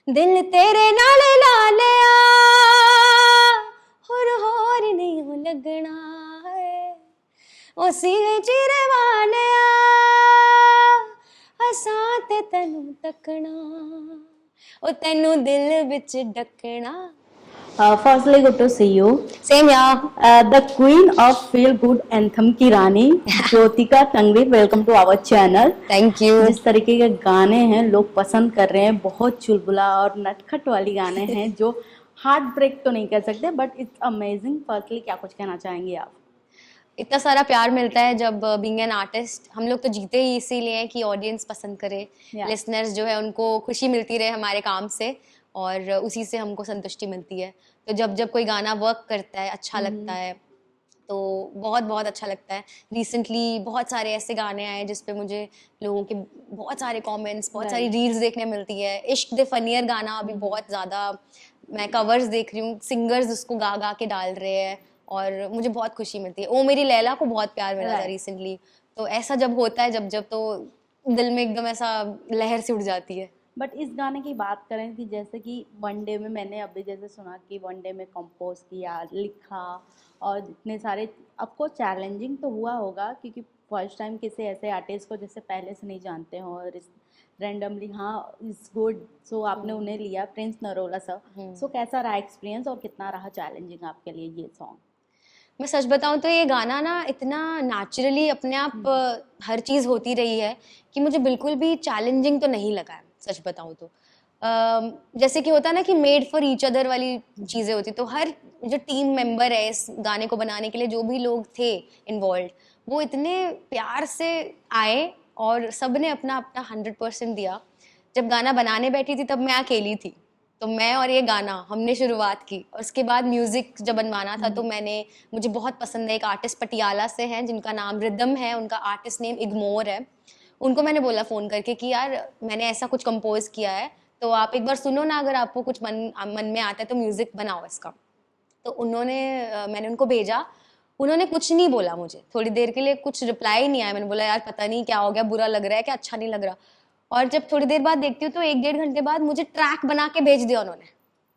दिल तेरे नाल ला लिया होर नहीं हो लगना है ओ सीने चिरे वालिया असां ते तैनू तकना ओ तैनू दिल विच डकना. Firstly, good to see you. Same here. The queen of feel good anthem की रानी Jyothika Tangri, welcome to our channel. Thank you. जिस तरीके के गाने हैं लोग पसंद कर रहे हैं, बहुत चुलबुला और नटखट वाली गाने हैं जो हार्ट ब्रेक तो नहीं कह सकते बट इट्स अमेजिंग. फर्स्टली क्या कुछ कहना चाहेंगे आप? इतना सारा प्यार मिलता है जब बीइंग एन आर्टिस्ट. हम लोग तो जीते ही इसीलिए हैं कि ऑडियंस पसंद करे, लिसनर्स जो है उनको खुशी मिलती रहे हमारे काम से, और उसी से हमको संतुष्टि मिलती है. तो जब जब कोई गाना वर्क करता है, अच्छा लगता है, तो बहुत बहुत अच्छा लगता है. रिसेंटली बहुत सारे ऐसे गाने आए जिस पे मुझे लोगों के बहुत सारे कमेंट्स, बहुत सारी रील्स देखने मिलती है. इश्क दे फनियर गाना अभी बहुत ज़्यादा मैं कवर्स देख रही हूँ, सिंगर्स उसको गा गा के डाल रहे हैं और मुझे बहुत खुशी मिलती है. ओ मेरी लैला को बहुत प्यार मिला था रिसेंटली. तो ऐसा जब होता है जब जब तो दिल में एकदम ऐसा लहर से उड़ जाती है. बट इस गाने की बात करें कि जैसे कि वनडे में मैंने अभी जैसे सुना कि वनडे में कंपोज किया, लिखा और इतने सारे, आपको चैलेंजिंग तो हुआ होगा क्योंकि फर्स्ट टाइम किसी ऐसे आर्टिस्ट को जैसे पहले से नहीं जानते हो और इस रैंडमली हाँ इज गुड सो आपने उन्हें लिया, प्रिंस नरोला सर. सो कैसा रहा एक्सपीरियंस और कितना रहा चैलेंजिंग आपके लिए ये सॉन्ग? मैं सच बताऊं तो ये गाना ना इतना नेचुरली अपने आप हर चीज़ होती रही है कि मुझे बिल्कुल भी चैलेंजिंग तो नहीं लगा है, सच बताऊं तो. जैसे कि होता है ना कि मेड फॉर ईच अदर वाली चीज़ें होती, तो हर जो टीम मेंबर है इस गाने को बनाने के लिए, जो भी लोग थे इन्वॉल्व, वो इतने प्यार से आए और सब ने अपना अपना 100% दिया. जब गाना बनाने बैठी थी तब मैं अकेली थी, तो मैं और ये गाना हमने शुरुआत की, और उसके बाद म्यूज़िक जब बनवाना था तो मुझे बहुत पसंद है एक आर्टिस्ट पटियाला से हैं जिनका नाम रिदम है, उनका आर्टिस्ट नेम इग्मोर है. उनको मैंने बोला फ़ोन करके कि यार मैंने ऐसा कुछ कंपोज किया है, तो आप एक बार सुनो ना, अगर आपको कुछ मन में आता है तो म्यूज़िक बनाओ इसका. तो मैंने उनको भेजा. उन्होंने कुछ नहीं बोला, मुझे थोड़ी देर के लिए कुछ रिप्लाई ही नहीं आया. मैंने बोला यार पता नहीं क्या हो गया, बुरा लग रहा है क्या, अच्छा नहीं लग रहा. और जब थोड़ी देर बाद देखती हूँ तो 1-1.5 घंटे बाद मुझे ट्रैक बना के भेज दिया उन्होंने.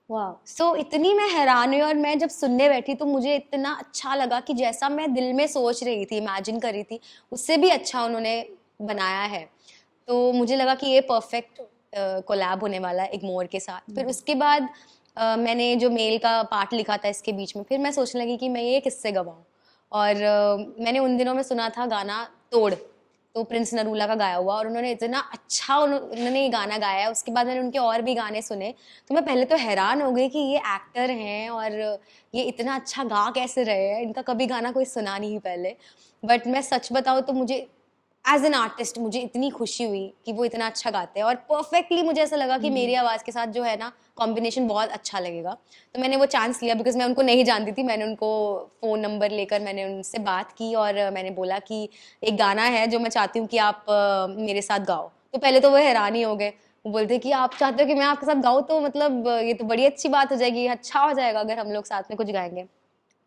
वाह. इतनी मैं हैरान हुई, और मैं जब सुनने बैठी तो मुझे इतना अच्छा लगा कि जैसा मैं दिल में सोच रही थी, इमेजिन कर रही थी, उससे भी अच्छा उन्होंने बनाया है. तो मुझे लगा कि ये परफेक्ट कोलैब होने वाला है इग्मोर के साथ. फिर उसके बाद मैंने जो मेल का पार्ट लिखा था इसके बीच में, फिर मैं सोचने लगी कि मैं ये किससे गवाऊँ. और मैंने उन दिनों में सुना था गाना तोड़, तो प्रिंस नरूला का गाया हुआ, और उन्होंने इतना अच्छा उन्होंने ये गाना गाया है. उसके बाद मैंने उनके और भी गाने सुने, तो मैं पहले तो हैरान हो गई कि ये एक्टर हैं और ये इतना अच्छा गा कैसे रहे हैं, इनका कभी गाना कोई सुना नहीं पहले. बट मैं सच बताऊँ तो मुझे एज एन आर्टिस्ट मुझे इतनी खुशी हुई कि वो इतना अच्छा गाते हैं, और परफेक्टली मुझे ऐसा लगा कि मेरी आवाज़ के साथ जो है ना कॉम्बिनेशन बहुत अच्छा लगेगा. तो मैंने वो चांस लिया, बिकॉज मैं उनको नहीं जानती थी. मैंने उनको फ़ोन नंबर लेकर मैंने उनसे बात की और मैंने बोला कि एक गाना है जो मैं चाहती हूँ कि आप मेरे साथ गाओ. तो पहले तो वो हैरान ही हो गए. वो बोलते कि आप चाहते हो कि मैं आपके साथ गाऊँ, तो मतलब ये तो बड़ी अच्छी बात हो जाएगी, अच्छा हो जाएगा अगर हम लोग साथ में कुछ गाएंगे.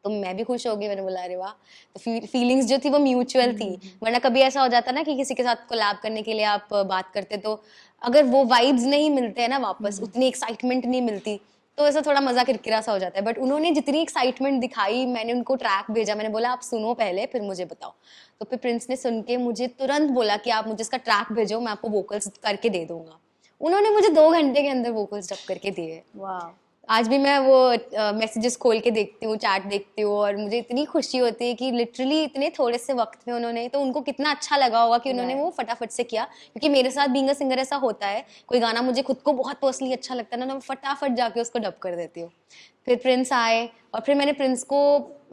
तो मैं भी खुश हो गई. मैंने बोला अरे वाह. तो फीलिंग्स जो थी वो म्यूचुअल थी. वरना कभी ऐसा हो जाता ना कि किसी के साथ कोलैब करने के लिए आप बात करते, तो अगर वो वाइब्स नहीं मिलते हैं ना वापस, उतनी एक्साइटमेंट नहीं मिलती, तो ऐसा थोड़ा मजा किरकिरा सा हो जाता है. बट उन्होंने जितनी एक्साइटमेंट दिखाई, मैंने उनको ट्रैक भेजा, मैंने बोला आप सुनो पहले फिर मुझे बताओ. तो फिर प्रिंस ने सुन के मुझे तुरंत बोला कि आप मुझे इसका ट्रैक भेजो, मैं आपको वोकल्स करके दे दूंगा. उन्होंने मुझे 2 घंटे के अंदर वोकल्स डब करके दिए. वाह. आज भी मैं वो मैसेजेस खोल के देखती हूँ, चैट देखती हूँ, और मुझे इतनी खुशी होती है कि लिटरली इतने थोड़े से वक्त में उन्होंने, तो उनको कितना अच्छा लगा होगा कि उन्होंने वो फटाफट से किया. क्योंकि मेरे साथ बीइंग अ सिंगर ऐसा होता है, कोई गाना मुझे खुद को बहुत पर्सनली अच्छा लगता है ना, तो मैं फटाफट जाके उसको डब कर देती हूँ. फिर प्रिंस आए, और फिर मैंने प्रिंस को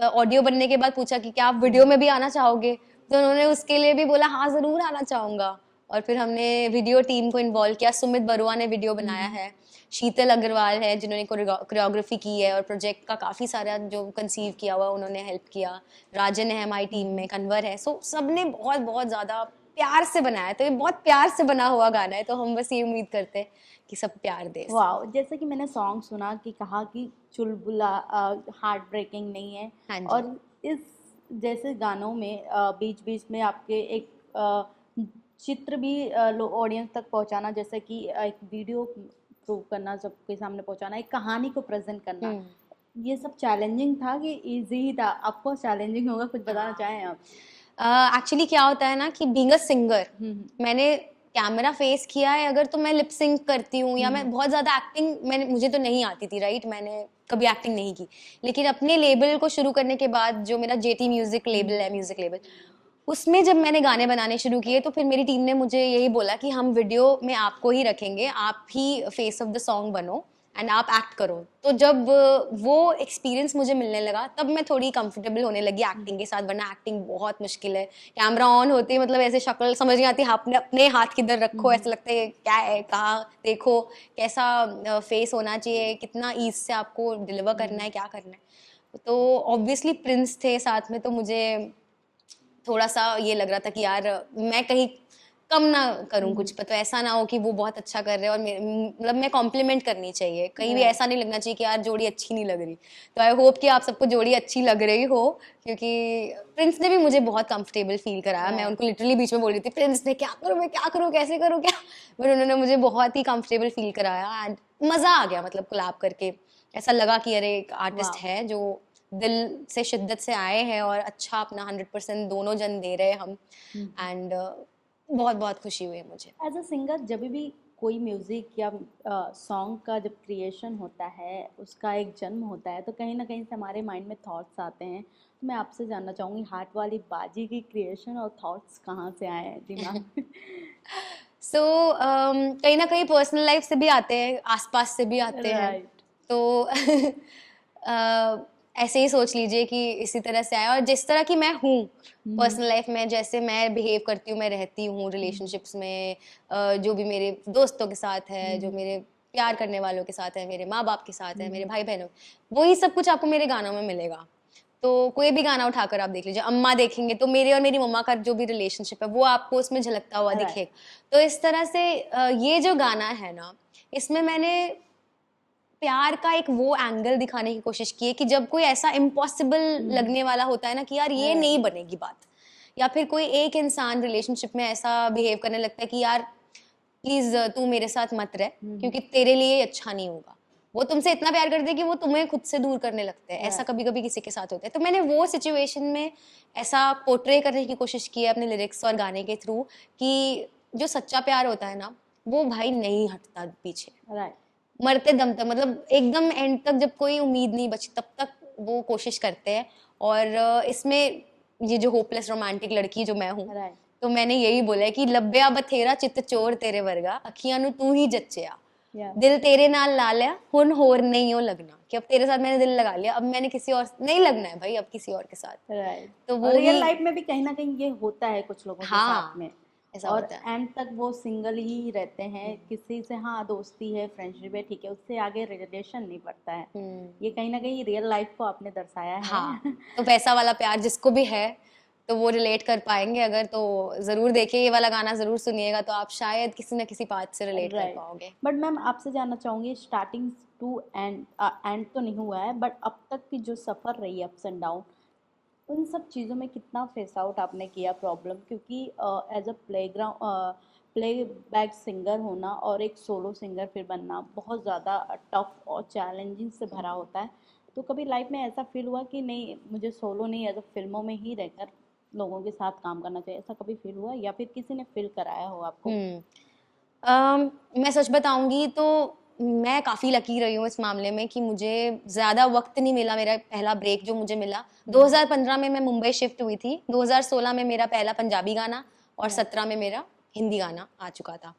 ऑडियो बनने के बाद पूछा कि क्या आप वीडियो में भी आना चाहोगे. तो उन्होंने उसके लिए भी बोला हाँ ज़रूर आना चाहूँगा. और फिर हमने वीडियो टीम को इन्वॉल्व किया. सुमित बरुआ ने वीडियो बनाया है, शीतल अग्रवाल है जिन्होंने कोरियोग्राफी की है, और प्रोजेक्ट का काफ़ी सारा जो कंसीव किया हुआ उन्होंने हेल्प किया. राजन है हमारी टीम में, कन्वर है. सो सबने बहुत बहुत ज़्यादा प्यार से बनाया. तो ये बहुत प्यार से बना हुआ गाना है, तो हम बस ये उम्मीद करते हैं कि सब प्यार दे. वाह. जैसे कि मैंने सॉन्ग सुना कि कहा कि चुलबुला हार्ट ब्रेकिंग नहीं है. हाँ जी. और इस जैसे गानों में बीच बीच में आपके एक चित्र भी ऑडियंस तक पहुंचाना, जैसे कि एक वीडियो प्रूव करना, सबके सामने पहुंचाना, एक कहानी को प्रेजेंट करना, हम्म। ये सब चैलेंजिंग था कि इजी ही था? आपको चैलेंजिंग होगा, कुछ बताना चाहें आप? एक्चुअली क्या होता है ना कि बीइंग अ सिंगर, हम्म मैंने कैमरा फेस किया है अगर, तो मैं लिप सिंक करती हूँ या मैं बहुत ज़्यादा एक्टिंग, मुझे तो नहीं आती थी, राइट, मैंने कभी एक्टिंग नहीं की। लेकिन अपने लेबल को शुरू करने के बाद, जो मेरा जेटी म्यूजिक लेबल है, म्यूजिक लेबल, उसमें जब मैंने गाने बनाने शुरू किए तो फिर मेरी टीम ने मुझे यही बोला कि हम वीडियो में आपको ही रखेंगे, आप ही फेस ऑफ द सॉन्ग बनो एंड आप एक्ट करो। तो जब वो एक्सपीरियंस मुझे मिलने लगा तब मैं थोड़ी कंफर्टेबल होने लगी एक्टिंग के साथ, वरना एक्टिंग बहुत मुश्किल है। कैमरा ऑन होते ही मतलब ऐसे शक्ल समझ नहीं आती, अपने हाथ किधर रखो, ऐसा लगता है क्या है, कहाँ देखो, कैसा फेस होना चाहिए, कितना ईज से आपको डिलीवर करना है, क्या करना है। तो ऑब्वियसली प्रिंस थे साथ में, तो मुझे थोड़ा सा ये लग रहा था कि यार मैं कहीं कम ना करूं कुछ पर, तो ऐसा ना हो कि वो बहुत अच्छा कर रहे हैं और मतलब मैं कॉम्प्लीमेंट करनी चाहिए, कहीं भी ऐसा नहीं लगना चाहिए कि यार जोड़ी अच्छी नहीं लग रही। तो आई होप कि आप सबको जोड़ी अच्छी लग रही हो, क्योंकि प्रिंस ने भी मुझे बहुत कंफर्टेबल फील कराया। मैं उनको लिटरली बीच में बोल रही थी, प्रिंस ने क्या करूं, मैं क्या करूं, कैसे करूं, क्या, बट उन्होंने मुझे बहुत ही कंफर्टेबल फील कराया एंड मजा आ गया, मतलब कोलैब करके ऐसा लगा कि अरे एक आर्टिस्ट वाह। है जो दिल से शिद्दत से आए हैं और अच्छा अपना 100% दोनों जन दे रहे हैं हम, एंड बहुत बहुत खुशी हुई है मुझे। एज अ सिंगर, जब भी कोई म्यूजिक या सॉन्ग का जब क्रिएशन होता है, उसका एक जन्म होता है, तो कहीं ना कहीं से हमारे माइंड में थॉट्स आते हैं। तो मैं आपसे जानना चाहूँगी, हार्ट वाली बाजी की क्रिएशन और थॉट्स कहाँ से आए हैं दिमाग में? सो कहीं ना कहीं पर्सनल लाइफ से भी आते हैं, आसपास से भी आते हैं। राइट। तो ऐसे ही सोच लीजिए कि इसी तरह से आया, और जिस तरह की मैं हूँ पर्सनल लाइफ में, जैसे मैं बिहेव करती हूँ, मैं रहती हूँ रिलेशनशिप्स में, जो भी मेरे दोस्तों के साथ है, जो मेरे प्यार करने वालों के साथ है, मेरे माँ बाप के साथ है, मेरे भाई बहनों, वही सब कुछ आपको मेरे गानों में मिलेगा। तो कोई भी गाना उठाकर आप देख लीजिए, अम्मा देखेंगे तो मेरे और मेरी मम्मा का जो भी रिलेशनशिप है वो आपको उसमें झलकता हुआ राइट। दिखेगा। तो इस तरह से ये जो गाना है ना, इसमें मैंने प्यार का एक वो एंगल दिखाने की कोशिश की है कि जब कोई ऐसा इम्पॉसिबल लगने वाला होता है ना कि यार ये नहीं बनेगी बात, या फिर कोई एक इंसान रिलेशनशिप में ऐसा बिहेव करने लगता है कि यार प्लीज तू मेरे साथ मत रह, क्योंकि तेरे लिए अच्छा नहीं होगा, वो तुमसे इतना प्यार करते हैं कि वो तुम्हें खुद से दूर करने लगते हैं। ऐसा कभी कभी किसी के साथ होता है। तो मैंने वो सिचुएशन में ऐसा पोर्ट्रे करने की कोशिश की है अपने लिरिक्स और गाने के थ्रू, कि जो सच्चा प्यार होता है ना, वो भाई नहीं हटता पीछे, राइट। मरते दम तक, मतलब एकदम एंड तक, जब कोई उम्मीद नहीं बची तब तक वो कोशिश करते हैं। और इसमें ये जो होपलेस रोमांटिक लड़की जो मैं हूँ, राइट। तो मैंने यही बोला है कि लब्बिया बथेरा चित चोर तेरे वर्गा, अखियां नु तू ही जच्चिया, या। दिल तेरे नाल ला लिया हुन होर नहीं हो लगना, कि अब तेरे साथ मैंने दिल लगा लिया, अब मैंने किसी और नहीं लगना है भाई, अब किसी और के साथ। राइट। तो और वो रियल ही, लाइफ में भी कहीं ना कहीं ये होता है कुछ लोगों के साथ हाँ, में। ऐसा और होता है। एंड तक वो सिंगल ही रहते हैं, किसी से हाँ दोस्ती है, फ्रेंडशिप है, ठीक है, उससे आगे रिलेशन नहीं बढ़ता है। ये कहीं ना कहीं रियल लाइफ को आपने दर्शाया है। हाँ, तो वैसा वाला प्यार जिसको भी है तो वो रिलेट कर पाएंगे अगर, तो जरूर देखिए ये वाला गाना, जरूर सुनिएगा, तो आप शायद किसी ना किसी बात से रिलेट कर राइट। पाओगे। बट मैम, आपसे जानना चाहूँगी, स्टार्टिंग टू एंड, एंड तो नहीं हुआ है, बट अब तक की जो सफ़र रही है, अप्स एंड डाउन, उन सब चीज़ों में कितना फेस आउट आपने किया प्रॉब्लम? क्योंकि as a playback singer होना और एक सोलो सिंगर फिर बनना बहुत ज़्यादा टफ और चैलेंजिंग से भरा होता है। तो कभी लाइफ में ऐसा फील हुआ कि नहीं, मुझे सोलो नहीं, एज अ फिल्मों में ही रहकर लोगों के साथ काम करना चाहिए, ऐसा कभी फील हुआ, या फिर किसी ने फील कराया हो आपको? हम्म। मैं सच बताऊंगी तो मैं काफ़ी लकी रही हूँ इस मामले में कि मुझे ज़्यादा वक्त नहीं मिला। मेरा पहला ब्रेक जो मुझे मिला 2015 में, मैं मुंबई शिफ्ट हुई थी, 2016 में मेरा पहला पंजाबी गाना और 17 में मेरा हिंदी गाना आ चुका था।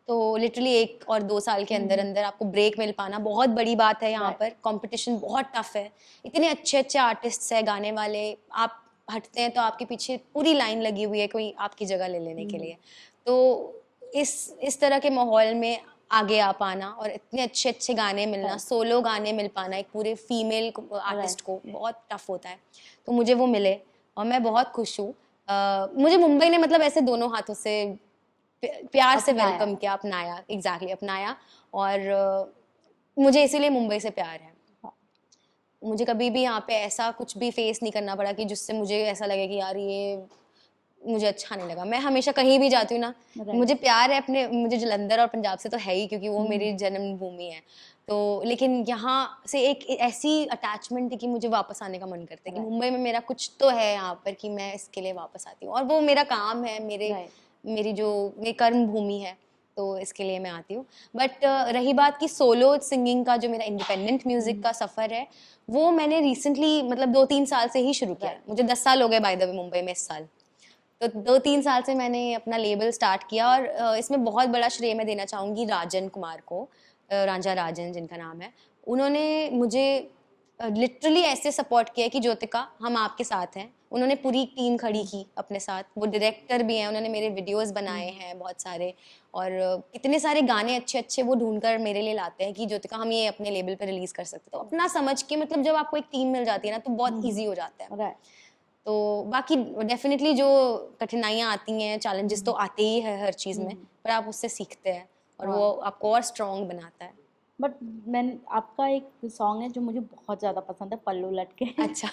तो लिटरली 1 और 2 साल के अंदर अंदर आपको ब्रेक मिल पाना बहुत बड़ी बात है। यहाँ राइट। पर कंपटीशन बहुत टफ है, इतने अच्छे अच्छे आर्टिस्ट है गाने वाले, आप हटते हैं तो आपके पीछे पूरी लाइन लगी हुई है कोई आपकी जगह ले लेने के लिए। तो इस तरह के माहौल में आगे आ पाना और इतने अच्छे अच्छे गाने मिलना, सोलो गाने मिल पाना एक पूरे फीमेल राइट। आर्टिस्ट को बहुत टफ होता है। तो मुझे वो मिले और मैं बहुत खुश हूँ। मुझे मुंबई ने मतलब ऐसे दोनों हाथों से प्यार से अपनाया। वेलकम किया, अपनाया, एग्जैक्टली अपनाया। और मुझे इसीलिए मुंबई से प्यार है। मुझे कभी भी यहाँ पे ऐसा कुछ भी फेस नहीं करना पड़ा कि जिससे मुझे ऐसा लगे कि यार ये मुझे अच्छा नहीं लगा। मैं हमेशा कहीं भी जाती हूँ ना, Right. मुझे प्यार है अपने, मुझे जलंधर और पंजाब से तो है ही, क्योंकि वो मेरी जन्मभूमि है। तो लेकिन यहाँ से एक ऐसी अटैचमेंट है कि मुझे वापस आने का मन करता है कि Right. मुंबई में मेरा कुछ तो है यहाँ पर कि मैं इसके लिए वापस आती हूँ, और वो मेरा काम है, Right. मेरी कर्म भूमि है, तो इसके लिए मैं आती हूँ। बट रही बात की सोलो सिंगिंग का, जो मेरा इंडिपेंडेंट म्यूजिक का सफ़र है, वो मैंने रिसेंटली मतलब 2-3 साल से ही शुरू किया है। Right. मुझे 10 साल हो गए बाय द वे मुंबई में इस साल। तो 2-3 साल से मैंने अपना लेबल स्टार्ट किया, और इसमें बहुत बड़ा श्रेय मैं देना चाहूँगी राजन कुमार को, रांझा राजन जिनका नाम है। उन्होंने मुझे लिटरली ऐसे सपोर्ट किया कि ज्योतिका हम आपके साथ हैं। उन्होंने पूरी टीम खड़ी की अपने साथ, वो डायरेक्टर भी हैं, उन्होंने मेरे वीडियोस बनाए हैं बहुत सारे, और इतने सारे गाने अच्छे अच्छे वो ढूंढकर मेरे लिए लाते हैं कि ज्योतिका हम ये अपने लेबल पे रिलीज कर सकते हैं। तो अपना समझ के, मतलब जब आपको एक टीम मिल जाती है ना, तो बहुत ईजी हो जाता है। Right. तो बाकी डेफिनेटली जो कठिनाइयाँ आती हैं, चैलेंजेस तो आते ही है हर चीज़ में, पर आप उससे सीखते हैं, और वो आपको और स्ट्रॉन्ग बनाता है। बट मैंने आपका एक सॉन्ग है जो मुझे बहुत ज़्यादा पसंद है, पल्लू लटके। अच्छा।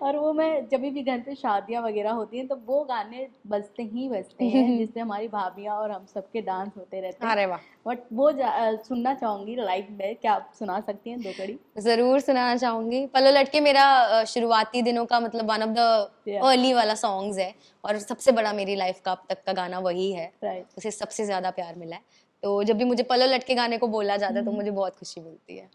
और वो मैं जब भी घर पे शादियाँ वगैरह होती हैं तो वो गाने बजते ही बजते हैं, जिससे हमारी भाभियाँ और हम सबके डांस होते रहते हैं। अरे वाह, बट वो सुनना चाहूँगी लाइव में, क्या आप सुना सकती हैं 2 कड़ी? ज़रूर सुनाना चाहूँगी। पल्लो लटके मेरा शुरुआती दिनों का मतलब one of the Yeah. Early वाला सॉन्ग्स है, और सबसे बड़ा मेरी लाइफ का अब तक का गाना वही है। Right. उसे सबसे ज़्यादा प्यार मिला है। तो जब भी मुझे पल्लो लटके गाने को बोला जाता है तो मुझे बहुत खुशी मिलती है।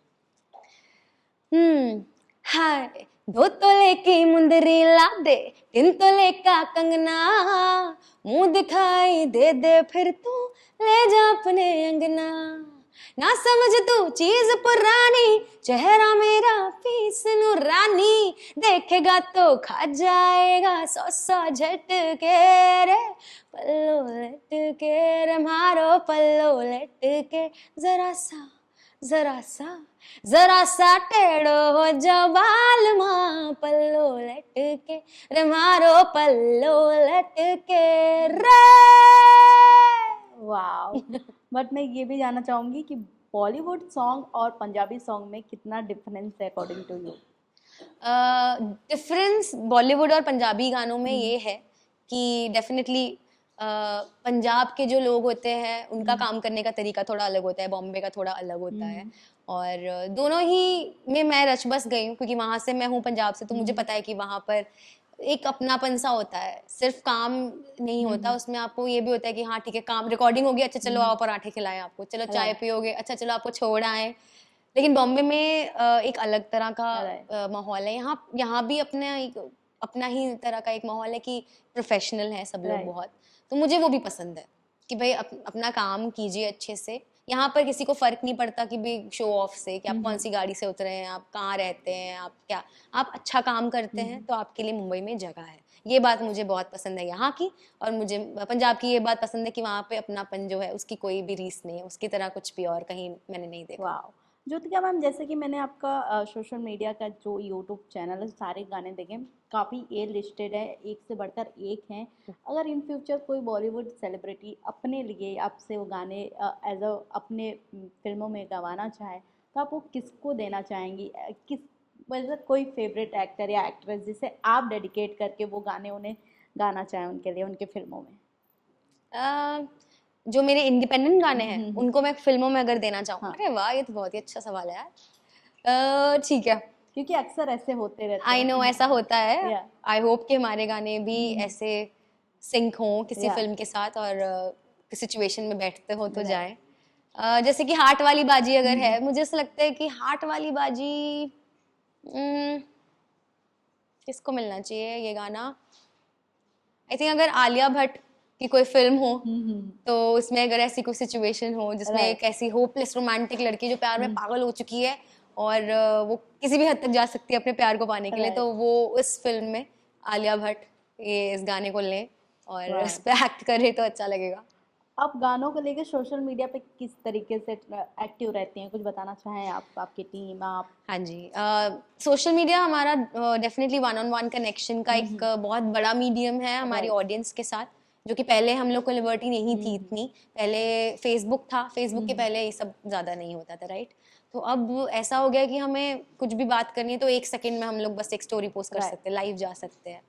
हाय, 2 तोले की मुंदरी ला दे, 3 तोले का कंगना, मुंह दिखाई दे दे फिर तू ले जा अपने अंगना। ना समझ तू चीज पुरानी, चेहरा मेरा पीस नूरानी, देखेगा तो खा जाएगा 100 झटके रे। पल्लो लटके रे मारो पल्लो लटके, जरा सा टेढ़ो हो जा बाल माँ, पल्लो लटके रे मारो पल्लो लटके रे। वाओ! बट मैं ये भी जानना चाहूँगी कि बॉलीवुड सॉन्ग और पंजाबी सॉन्ग में कितना डिफरेंस है according to you? Difference Bollywood और पंजाबी गानों में ये है कि डेफिनेटली पंजाब के जो लोग होते हैं उनका काम करने का तरीका थोड़ा अलग होता है, बॉम्बे का थोड़ा अलग होता है, और दोनों ही में मैं रच बस गई हूँ, क्योंकि वहाँ से मैं हूँ पंजाब से, तो मुझे पता है कि वहाँ पर एक अपनापन सा होता है, सिर्फ काम नहीं होता उसमें, आपको ये भी होता है कि हाँ ठीक है, काम रिकॉर्डिंग होगी, अच्छा चलो आओ पराठे खिलाएं आपको, चलो चाय पियोगे, अच्छा चलो आपको छोड़ आए। लेकिन बॉम्बे में एक अलग तरह का माहौल है। यहाँ भी अपना ही तरह का एक माहौल है कि प्रोफेशनल है सब लोग बहुत। तो मुझे वो भी पसंद है कि भाई अपना काम कीजिए अच्छे से। यहाँ पर किसी को फर्क नहीं पड़ता कि भाई शो ऑफ से कि आप कौन सी गाड़ी से उतरे हैं, आप कहाँ रहते हैं, आप अच्छा काम करते हैं तो आपके लिए मुंबई में जगह है। ये बात मुझे बहुत पसंद है यहाँ की, और मुझे पंजाब की ये बात पसंद है कि वहाँ पे अपनापन जो है उसकी कोई भी रीस नहीं है, उसकी तरह कुछ भी और कहीं मैंने नहीं देखा। वाओ! ज्योतिका मैम, जैसे कि मैंने आपका सोशल मीडिया का जो यूट्यूब चैनल है सारे गाने देखे, काफ़ी ए लिस्टेड है, एक से बढ़कर एक हैं। अगर इन फ्यूचर कोई बॉलीवुड सेलिब्रिटी अपने लिए आपसे वो गाने एज अ अपने फिल्मों में गवाना चाहे तो आप वो किसको देना चाहेंगी? किस वैसे कोई फेवरेट एक्टर या एक्ट्रेस जिसे आप डेडिकेट करके वो गाने उन्हें गाना चाहें उनके लिए, उनके फिल्मों में? जो मेरे इंडिपेंडेंट गाने हैं उनको मैं फिल्मों में अगर देना चाहूँ, हाँ। अरे वाह ये तो बहुत ही अच्छा सवाल है यार। ठीक है, क्योंकि अक्सर ऐसे होते रहते आई नो हैं। ऐसा होता है। या आई होप कि हमारे गाने भी ऐसे सिंक हों किसी Yeah. फिल्म के साथ, और किसी सिचुएशन में बैठते हो तो Right. जाए। जैसे कि हार्ट वाली बाजी अगर है, मुझे ऐसा लगता है कि हार्ट वाली बाजी उम, किसको मिलना चाहिए ये गाना। आई थिंक अगर आलिया भट्ट की कोई फिल्म हो तो उसमें अगर ऐसी कोई सिचुएशन हो जिसमें Right. एक ऐसी होपलेस रोमांटिक लड़की जो प्यार में पागल हो चुकी है, और वो किसी भी हद तक जा सकती है अपने प्यार को पाने के लिए, Right. तो वो उस फिल्म में आलिया भट्ट ये इस गाने को लें और Wow. इस पे एक्ट करे तो अच्छा लगेगा। आप गानों को लेके सोशल मीडिया पे किस तरीके से एक्टिव रहती हैं? कुछ बताना चाहें आप, आपकी टीम, आप? हाँ जी, सोशल मीडिया हमारा definitely one on one connection का एक बहुत बड़ा मीडियम है हमारी Right. ऑडियंस के साथ, जो कि पहले हम लोग को लिबर्टी नहीं थी इतनी। पहले फेसबुक था, फेसबुक के पहले ये सब ज़्यादा नहीं होता था, राइट। तो अब ऐसा हो गया कि हमें कुछ भी बात करनी है तो 1 सेकंड में हम लोग बस एक स्टोरी पोस्ट कर Right. सकते हैं, लाइव जा सकते हैं।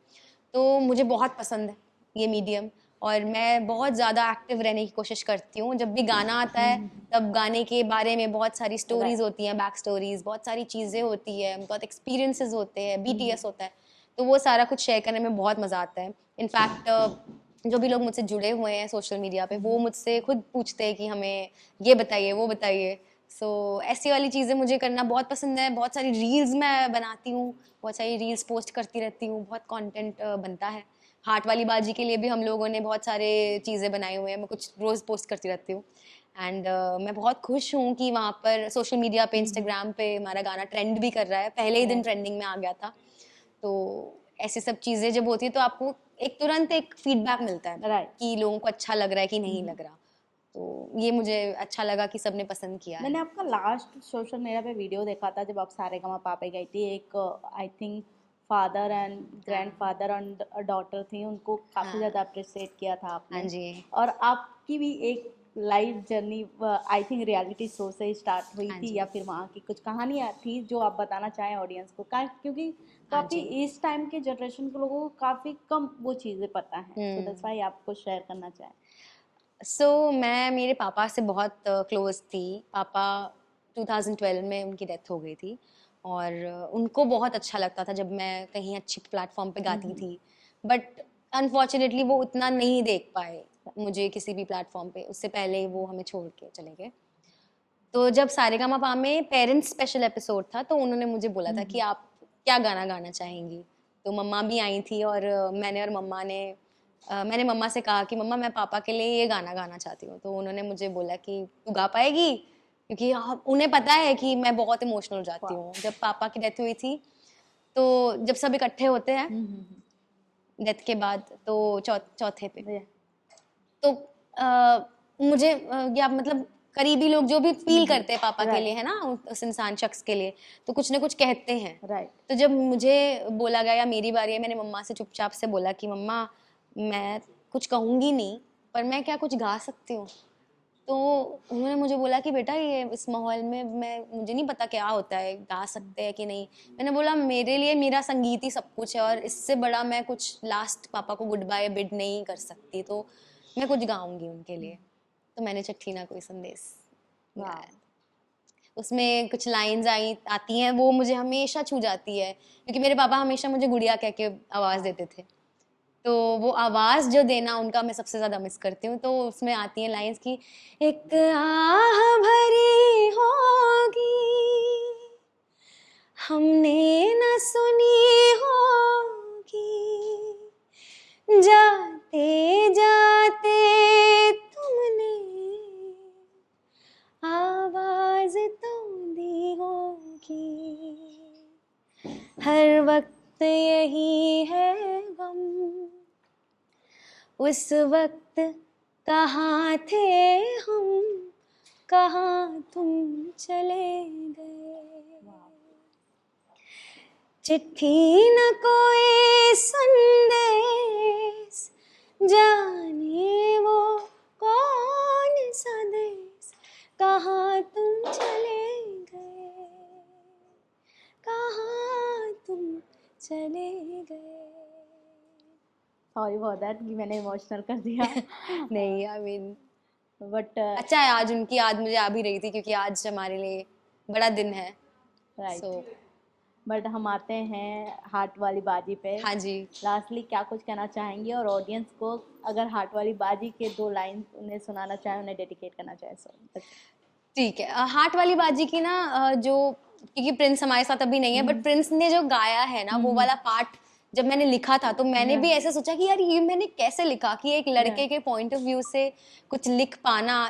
तो मुझे बहुत पसंद है ये मीडियम, और मैं बहुत ज़्यादा एक्टिव रहने की कोशिश करती हूँ। जब भी गाना आता है तब गाने के बारे में बहुत सारी स्टोरीज होती हैं, बैक स्टोरीज, बहुत सारी चीज़ें होती है, बहुत एक्सपीरियंसेस होते हैं, BTS होता है, तो वो सारा कुछ शेयर करने में बहुत मज़ा आता है। इनफैक्ट जो भी लोग मुझसे जुड़े हुए हैं सोशल मीडिया पे, वो मुझसे खुद पूछते हैं कि हमें ये बताइए, वो बताइए। सो ऐसी वाली चीज़ें मुझे करना बहुत पसंद है। बहुत सारी रील्स मैं बनाती हूँ, बहुत सारी रील्स पोस्ट करती रहती हूँ, बहुत कंटेंट बनता है। हार्ट वाली बाजी के लिए भी हम लोगों ने बहुत सारे चीज़ें बनाई हुई हैं, मैं कुछ रोज़ पोस्ट करती रहती हूँ। एंड मैं बहुत खुश हूँ कि वहाँ पर सोशल मीडिया पे, इंस्टाग्राम पे हमारा गाना ट्रेंड भी कर रहा है, पहले ही दिन ट्रेंडिंग में आ गया था। तो ऐसी सब चीज़ें जब होती है तो आपको एक तुरंत एक फीडबैक मिलता है राइट। कि लोगों को अच्छा लग रहा है कि नहीं लग रहा। तो ये मुझे अच्छा लगा कि सबने पसंद किया मैंने है। आपका लास्ट सोशल मीडिया पे वीडियो देखा था जब आप सारेगामापा पे गई थी। एक I think father and grandfather and daughter थी, उनको काफ़ी हाँ ज़्यादा अप्रिशिएट किया था हाँ आपने। जी। और आपकी भी एक life journey I think reality show से स्टार्ट हुई हाँ थी, जी। या फिर वहाँ की कुछ कहानियाँ थी जो आप बताना चाहें ऑडियंस को, क्योंकि हाँ काफ़ी जी। इस टाइम के जनरेशन के लोगों को काफ़ी कम वो चीज़ें पता हैं, सो दैट्स हम्म। वाई आपको शेयर करना चाहें। मैं मेरे पापा से बहुत क्लोज थी। पापा 2012 में उनकी डेथ हो गई थी, और उनको बहुत अच्छा लगता था जब मैं कहीं अच्छी प्लेटफॉर्म पे गाती थी, बट अनफॉर्चुनेटली वो उतना नहीं देख पाए मुझे किसी भी प्लेटफॉर्म पे, उससे पहले ही वो हमें छोड़ के चले गए। तो जब सारेगामापा में पेरेंट्स स्पेशल एपिसोड था तो उन्होंने मुझे बोला था कि आप क्या गाना गाना चाहेंगी। तो मम्मा भी आई थी, और मैंने मम्मा से कहा कि मम्मा मैं पापा के लिए ये गाना गाना चाहती हूँ। तो उन्होंने मुझे बोला कि तू गा पाएगी, क्योंकि उन्हें पता है कि मैं बहुत इमोशनल हो जाती वाह। हूँ। जब पापा की डेथ हुई थी तो जब सब इकट्ठे होते हैं डेथ के बाद, तो चौथे पे, Yeah. तो मुझे या मतलब करीबी लोग जो भी फील करते हैं पापा के राइट। लिए, है ना, उस इंसान शख्स के लिए, तो कुछ ना कुछ कहते हैं। राइट। तो जब मुझे बोला गया या मेरी बारी है, मैंने मम्मा से चुपचाप से बोला कि मम्मा मैं कुछ कहूँगी नहीं, पर मैं क्या कुछ गा सकती हूँ। तो उन्होंने मुझे बोला कि बेटा ये इस माहौल में मुझे नहीं पता क्या होता है, गा सकते हैं कि नहीं। मैंने बोला मेरे लिए मेरा संगीत ही सब कुछ है, और इससे बड़ा मैं कुछ लास्ट पापा को गुड बाय बिड नहीं कर सकती, तो मैं कुछ गाऊंगी उनके लिए। तो मैंने चिट्ठी ना कोई संदेश वाह। गाया। उसमें कुछ लाइंस आती हैं, वो मुझे हमेशा छू जाती है, क्योंकि मेरे पापा हमेशा मुझे गुड़िया कह के आवाज़ देते थे। तो वो आवाज़ जो देना उनका मैं सबसे ज़्यादा मिस करती हूँ। तो उसमें आती हैं लाइंस की, एक आह भरी होगी हमने न सुनी होगी, जाते जाते तुमने आवाज तो दी होगी, हर वक्त यही है गम, उस वक्त कहाँ थे हम, कहाँ तुम चले गए। चिट्ठी न कोई संदेश, जाने वो कौन सा देश, कहाँ तुम चले गए, कहाँ तुम चले गए। सॉरी फॉर दैट कि मैंने इमोशनल कर दिया। नहीं, आई मीन बट अच्छा है, आज उनकी याद मुझे आ भी रही थी, क्योंकि आज हमारे लिए बड़ा दिन है। राइट। सो बट हम आते हैं हार्ट वाली बाजी पे। हाँ जी। लास्टली क्या कुछ कहना चाहेंगी, और ऑडियंस को अगर हार्ट वाली बाजी के 2 लाइन उन्हें सुनाना चाहे, उन्हें डेडिकेट करना चाहे, सो ठीक है, हार्ट वाली बाजी की ना, जो, क्योंकि प्रिंस हमारे साथ अभी नहीं है, बट प्रिंस ने जो गाया है ना वो वाला पार्ट, जब मैंने लिखा था तो मैंने भी ऐसे सोचा कि यार ये मैंने कैसे लिखा, कि एक लड़के के पॉइंट ऑफ व्यू से कुछ लिख पाना,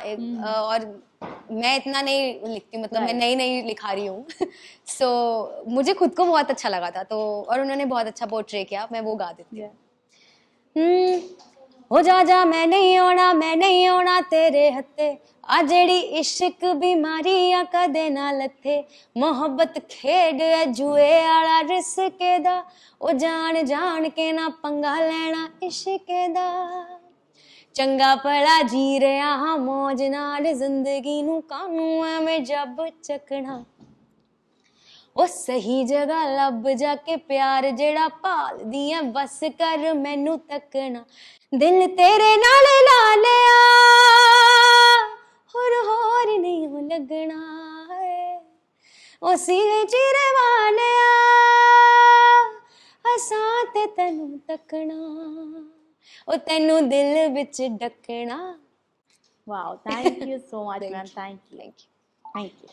और मैं इतना नहीं लिखती, मतलब मैं Right. नई नई लिखा रही हूँ। सो मुझे खुद को बहुत अच्छा लगा था, तो और उन्होंने बहुत अच्छा पोर्ट्रे किया, मैं वो गा देती हूँ। हो जा मैं नहीं आना तेरे हत्थे, आ जेड़ी इश्क बीमारियां कदे ना लथे, मोहब्बत खेड है जुए आला रिस्के दा, ओ जान जान के ना पंगा लेना इश्के दा, चंगा भला जी रहा हाँ मौज नाल जिंदगी नू, कानू एवें जब चकना, ओ सही जगह लभ जाके प्यार जेड़ा भाल दिया बस कर मैनू तकना दिल तेरे नाल ला लिया होर नहीं हो लगना है ओ सीने चिरे वालिया असां ते तैनू तकना ओ तैनू दिल विच डकना Wow, thank you so much, Thank ma'am. you. Thank you. Thank you. Thank you.